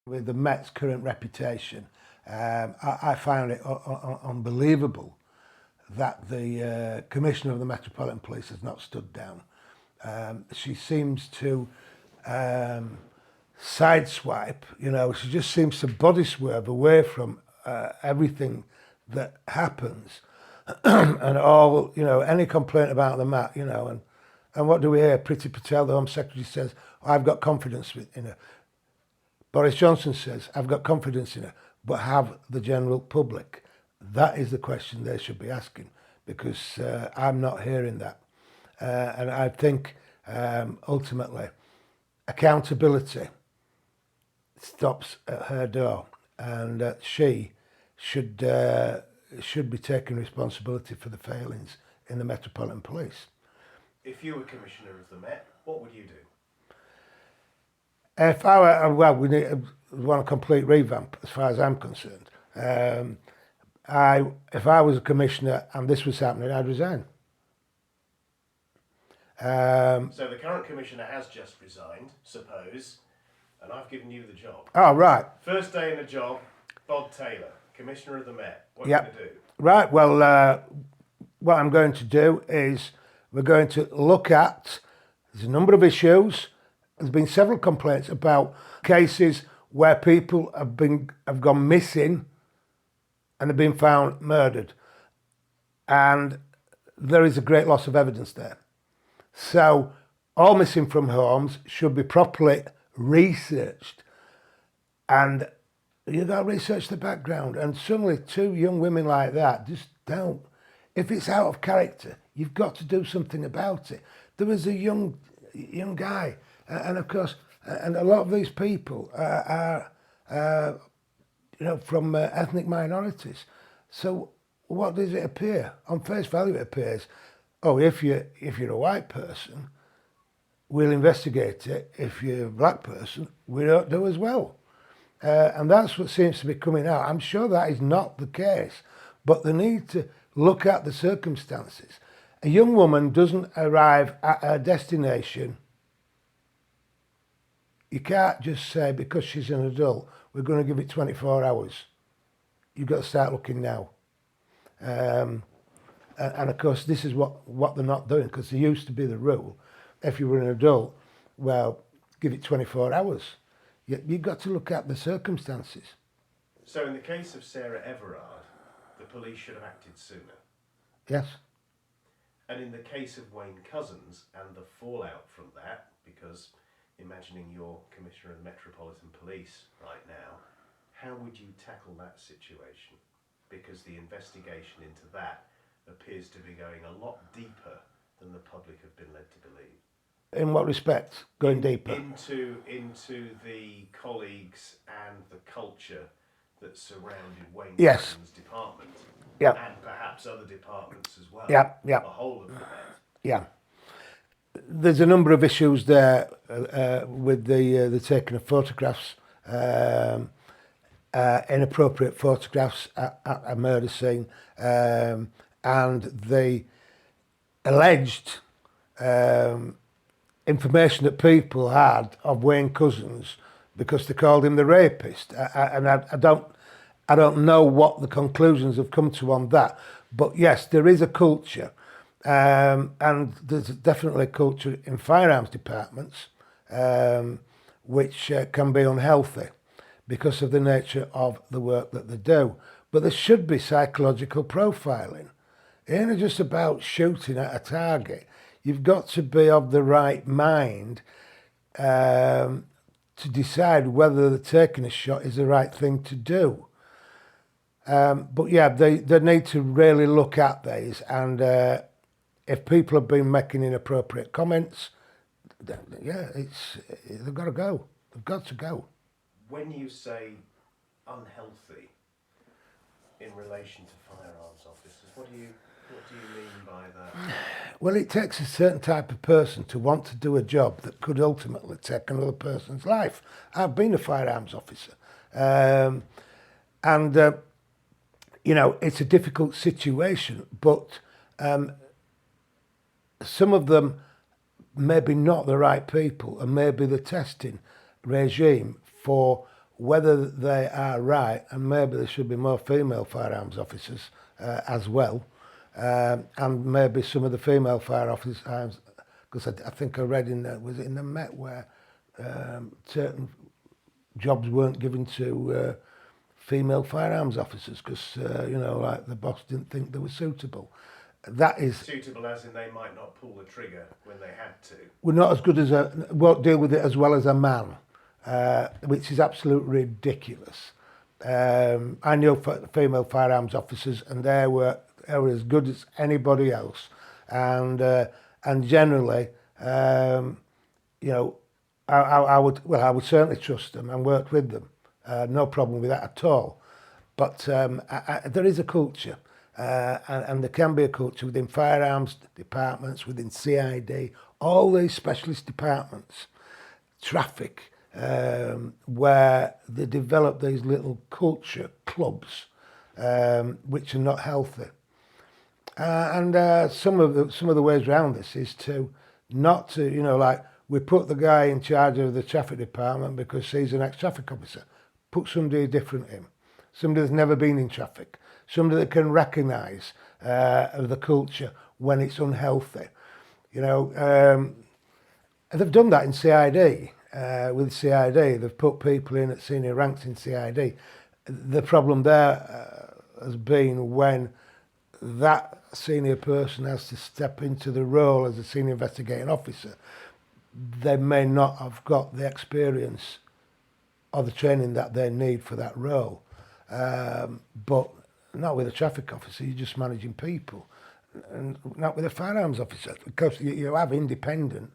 With the Met's current reputation, I found it unbelievable that the Commissioner of the Metropolitan Police has not stood down. She seems to sideswipe, she just seems to body swerve away from everything that happens and all, any complaint about the Met, and what do we hear? Priti Patel, the Home Secretary, says, I've got confidence in her. Boris Johnson says, I've got confidence in her, but have the general public? That is the question they should be asking, because I'm not hearing that. And I think ultimately accountability stops at her door, and she should be taking responsibility for the failings in the Metropolitan Police. If you were Commissioner of the Met, what would you do? If I were, we want a complete revamp as far as I'm concerned. If I was a commissioner and this was happening, I'd resign. So the current commissioner has just resigned, suppose, and I've given you the job. Oh, right. First day in the job, Bob Taylor, Commissioner of the Met. What are you going to do? Right, well, what I'm going to do is we're going to look at, there's a number of issues. There's been several complaints about cases where people have gone missing and have been found murdered. And there is a great loss of evidence there. So all missing from homes should be properly researched. And you've got to research the background. And suddenly two young women like that just don't. If it's out of character, you've got to do something about it. There was a young guy. And of course, and a lot of these people are from ethnic minorities. So what does it appear? On face value, it appears, if you're a white person, we'll investigate it. If you're a black person, we don't do as well. And that's what seems to be coming out. I'm sure that is not the case, but they need to look at the circumstances. A young woman doesn't arrive at her destination. You can't just say, because she's an adult, we're going to give it 24 hours. You've got to start looking now. And of course, this is what they're not doing, because there used to be the rule, if you were an adult, well, give it 24 hours. You've got to look at the circumstances. So in the case of Sarah-Everard, the police should have acted sooner? Yes. And in the case of Wayne-Couzens and the fallout from that, because imagining you're Commissioner of the Metropolitan Police right now, how would you tackle that situation? Because the investigation into that appears to be going a lot deeper than the public have been led to believe. In what respect? Going deeper? Into the colleagues and the culture that surrounded Wayne-Couzens' department. Yep. And perhaps other departments as well. Yep. The whole of the Met. Yeah. There's a number of issues there with the taking of photographs, inappropriate photographs at a murder scene, and the alleged information that people had of Wayne-Couzens because they called him the rapist. And I don't know what the conclusions have come to on that, but yes, there is a culture. And there's definitely a culture in firearms departments which can be unhealthy because of the nature of the work that they do. But there should be psychological profiling. It ain't just about shooting at a target. You've got to be of the right mind to decide whether taking a shot is the right thing to do. But yeah, they need to really look at these, and if people have been making inappropriate comments, yeah, they've got to go. They've got to go. When you say unhealthy in relation to firearms officers, what do you mean by that? Well, it takes a certain type of person to want to do a job that could ultimately take another person's life. I've been a firearms officer, and it's a difficult situation, but some of them maybe not the right people, and maybe the testing regime for whether they are right, and maybe there should be more female firearms officers as well, and maybe some of the female fire officers, because I think I read was it in the Met where certain jobs weren't given to female firearms officers because like the boss didn't think they were suitable. That is suitable as in they might not pull the trigger when they had to. We're not as good as won't deal with it as well as a man, which is absolutely ridiculous. I know female firearms officers, and they were as good as anybody else, and generally, I would certainly trust them and work with them. No problem with that at all. But there is a culture. And there can be a culture within firearms departments, within CID, all these specialist departments, traffic, where they develop these little culture clubs, which are not healthy. And some of the ways around this is not to we put the guy in charge of the traffic department because he's an ex-traffic officer. Put somebody different in, somebody that's never been in traffic. Somebody that can recognise the culture when it's unhealthy. And they've done that in CID. With CID, they've put people in at senior ranks in CID. The problem there has been when that senior person has to step into the role as a senior investigating officer, they may not have got the experience or the training that they need for that role. But not with a traffic officer, you're just managing people. And not with a firearms officer, because you have independent,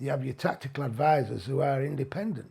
you have your tactical advisors who are independent.